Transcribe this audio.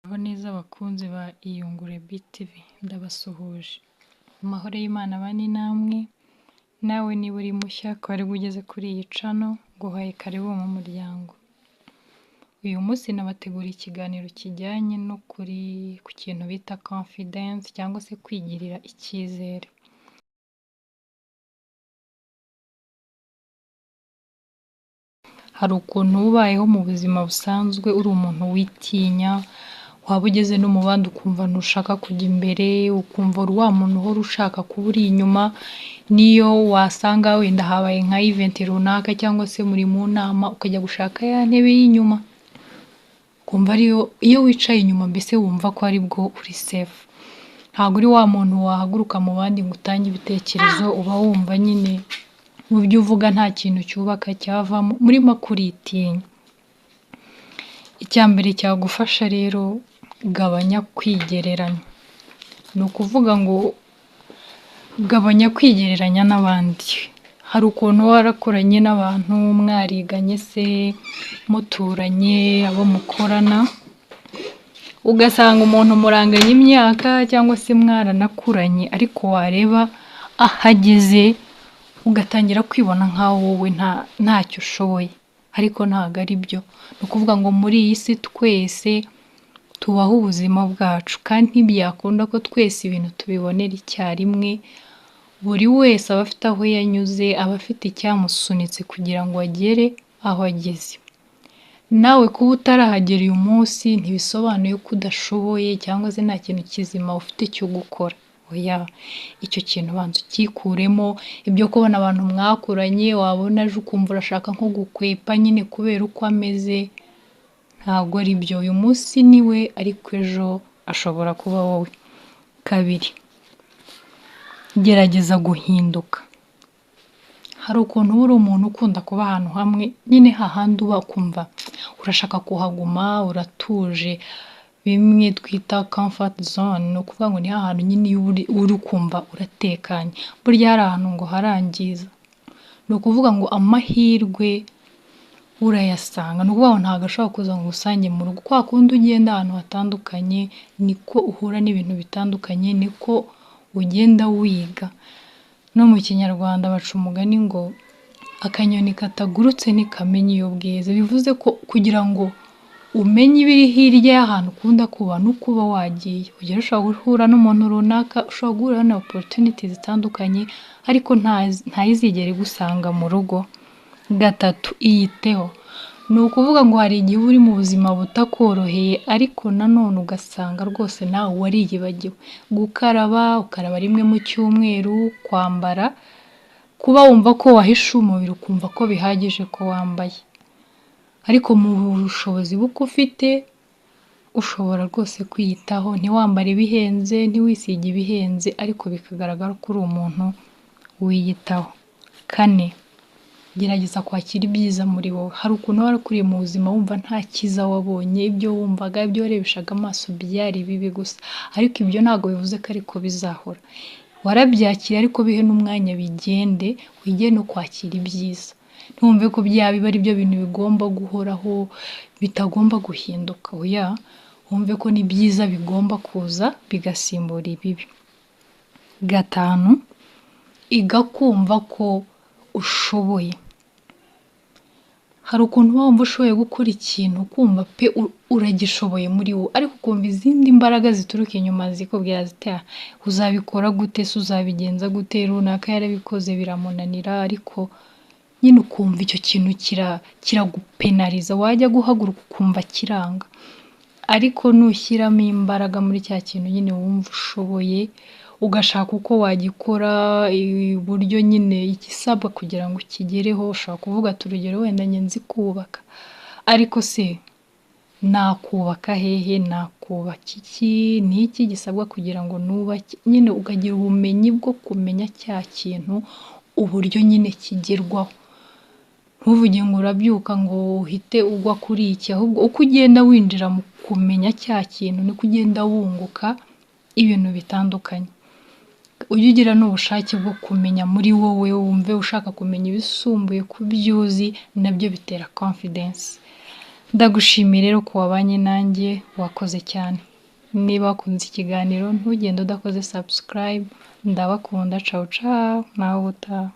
Aho neza abakunzi ba Iyungure BTV ndabasuhuje. Amahoro y'Imana abane namwe, nawe niba uri mushya ko wari ugeze kuri iyi cano nguhaye karibu mu muryango. Uyu munsi nabategura ikiganiro kijyanye no ku kintu bita confidence cyangwa se kwigirira icyizere. Hari ukuntu ubayeho mu buzima busanzwe uri umuntu witinya, waba ugeze no mu bandi ukumva ntushaka kujya imbere, ukumva uri wa muntu uhora ushaka kuba uri inyuma, niyo wasanga wenda habaye nka event runaka cyangwa se muri mu nama ukajya gushaka ya ntebe y'inyuma, ukumva iyo wicaye inyuma mbese wumva ko ari bwo uri safe. Ntabwo uri wa muntu wahaguruka mu bandi ngo utange ibitekerezo, uba wumva nyine mu byo uvuga nta kintu cyubaka cyavamo, muri make uritinya. Icya mbere cyagufasha rero, gabanya kwigereranya. Ni ukuvuga ngo gabanya kwigereranya n'abandi. Hari ukuntu warakoranye n'abantu, mwariganye se, muturanye, abo mukorana, ugasanga umuntu muranganya imyaka cyangwa se mwaranakuranye, ariko wareba ahageze ugatangira kwibona nk'aho wowe ntacyo ushoboye, ariko ntabwo ari byo. Ni ukuvuga ngo muri iyi si twese tubaho ubuzima bwacu, kandi ntibyakunda ko twese ibintu tubibonera icyarimwe. Buri wese aba afite aho yanyuze, aba afite icyamusunitse kugira ngo agere aho ageze. Nawe kuba utarahagera uyu munsi ntibisobanuye ko udashoboye cyangwa se nta kintu kizima ufite cyo gukora. Oya, icyo kintu banza ukikuremo. Ibyo kubona abantu mwakuranye wabona aje ukumva urashaka nko gukwepa nyine kubera uko ameze, ntabwo ari byo. Uyu munsi ni we, ariko ejo ashobora kuba wowe. Kabiri, gerageza guhinduka. Hari ukuntu uba uri umuntu ukunda kuba ahantu hamwe, nyine hahandi uba ukumva urashaka kuhaguma, uratuje, bimwe twita comfort zone. Ni ukuvuga ngo ni ahantu nyine iyo uri ukumva uratekanye. Burya hari ahantu ngo harangiza. Ni ukuvuga ngo amahirwe urayasanga. Ni ukuvuga ngo ntabwo ashobora kuza ngo usange mu rugo. Kwa kundi ugenda ahantu hatandukanye niko uhura n'ibintu bitandukanye, niko ugenda wiga. No mu Kinyarwanda baca umugani ngo akanyoni katagurutse ntikamenya iyo bweze. Bivuze ko kugira ngo umenye ibiri hirya y'ahantu ukunda kuba nuko uba wagiye. Urugero, ushobora guhura n'umuntu runaka, ushobora guhura na opportunity zitandukanye, ariko ntayizigere igusanga mu rugo. Gatatu, iyiteho. Ni ukuvuga ngo hari igihe uri mu buzima butakoroheye, ariko nanone ugasanga rwose nawe wariyibagiwe. Gukaraba, ukaraba rimwe mu cyumweru, kwambara, kuba wumva ko wahishe umubiri ukumva ko bihagije ko wambaye. Ariko mu bushobozi buke ufite, ushobora rwose kwiyitaho, ntiwambare ibihenze, ntiwisige ibihenze, ariko bikagaragara ko uri umuntu wiyitaho. Kane, gerageza kwakira ibyiza muri wowe. Hari ukuntu warakuriye mu buzima wumva nta cyiza wabonye, ibyo wumvaga, ibyo warebeshaga amaso byari bibi gusa, ariko ibyo ntabwo bivuze ko ariko bizahora. Warabyakira, ariko bihe n'umwanya bigende, wige no kwakira ibyiza. Ntumve ko biba ari byo bintu bigomba guhoraho, bitagomba guhinduka. Oya, wumve ko ni byiza bigomba kuza bigasimbura ibibi. Gatanu, iga kumva ko ushoboye. Hari ukuntu uba wumva ushoboye gukora ikintu, ukumva pe uragishoboye muri wowe, ariko ukumva izindi mbaraga zituruka inyuma zikubwira ziti uzabikora gute se, uzabigenza gute, runaka yarabikoze biramunanira, ariko nyine ukumva icyo kintu kiragupenariza, wajya guhaguruka ukumva kiranga. Ariko nushyiramo imbaraga muri cya kintu nyine wumva ushoboye, ugashaka uko wagikora, uburyo nyine igisabwa kugira ngo ukigereho. Ushobora kuvuga ati urugero, wenda njye nzi kubaka, ariko se nakubaka hehe, nakubaka iki, ni iki gisabwa kugira ngo nubake? Nyine ukagira ubumenyi bwo kumenya cya kintu uburyo nyine kigerwaho. Ntuvuge ngo urabyuka ngo uhite ugwa kuri iki, ahubwo uko ugenda winjira mu kumenya cya kintu niko ugenda wunguka ibintu bitandukanye. Ujye ugira n'ubushake bwo kumenya muri wowe, wumve ushaka kumenya ibisumbuye ku byo uzi, nabyo bitera confidence. Ndagushimiye rero ko wabanye nanjye, wakoze cyane. Niba wakunze ikiganiro ntugende udakoze subscribe, ndabakunda, ciao ciao, nawe ubutaha.